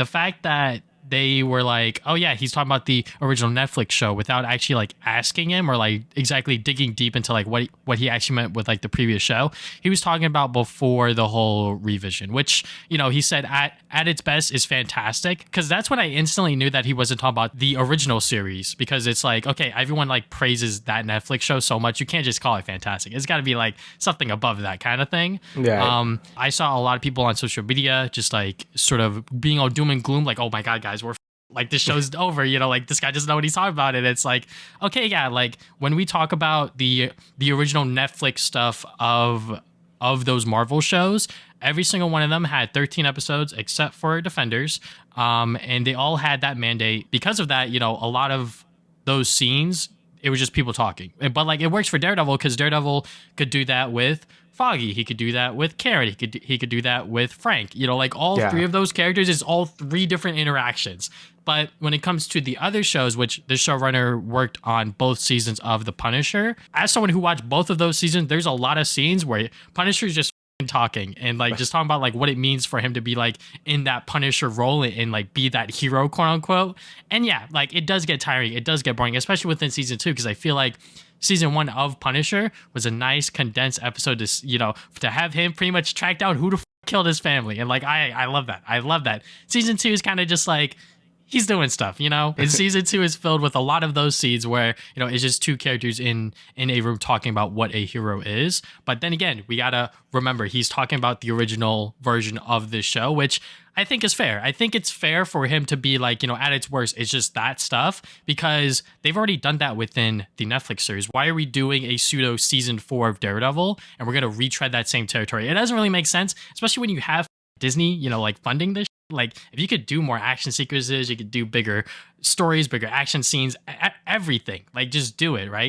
the fact that they were like, oh yeah, he's talking about the original Netflix show without actually like asking him or like exactly digging deep into like what he actually meant with like the previous show. He was talking about before the whole revision, which, you know, he said at its best is fantastic, because that's when I instantly knew that he wasn't talking about the original series, because it's like, okay, everyone like praises that Netflix show so much, you can't just call it fantastic. It's got to be like something above that kind of thing. Yeah. I saw a lot of people on social media just like sort of being all doom and gloom, like, oh my god, guys, we're like this show's over, you know, like this guy doesn't know what he's talking about. And it's like, okay, yeah, like when we talk about the original Netflix stuff of those Marvel shows, every single one of them had 13 episodes except for Defenders. And they all had that mandate. Because of that, you know, a lot of those scenes, it was just people talking. But like it works for Daredevil, because Daredevil could do that with Foggy, he could do that with Karen, he could do that with Frank. You know, like all three of those characters is all three different interactions. But when it comes to the other shows, which the showrunner worked on both seasons of The Punisher, as someone who watched both of those seasons, there's a lot of scenes where Punisher's just talking and like just talking about like what it means for him to be like in that Punisher role and like be that hero, quote unquote. And yeah, like it does get tiring, it does get boring, especially within season 2, because I feel like season 1 of Punisher was a nice condensed episode to, you know, to have him pretty much track down who the killed his family. And like I love that. I love that. Season 2 is kind of just like he's doing stuff, you know? And season 2 is filled with a lot of those scenes where, you know, it's just two characters in a room talking about what a hero is. But then again, we gotta remember he's talking about the original version of this show, which I think is fair. I think it's fair for him to be like, you know, at its worst, it's just that stuff, because they've already done that within the Netflix series. Why are we doing a pseudo season 4 of Daredevil and we're gonna retread that same territory? It doesn't really make sense, especially when you have Disney, you know, like funding this. Like if you could do more action sequences, you could do bigger stories, bigger action scenes, everything. Like just do it, right?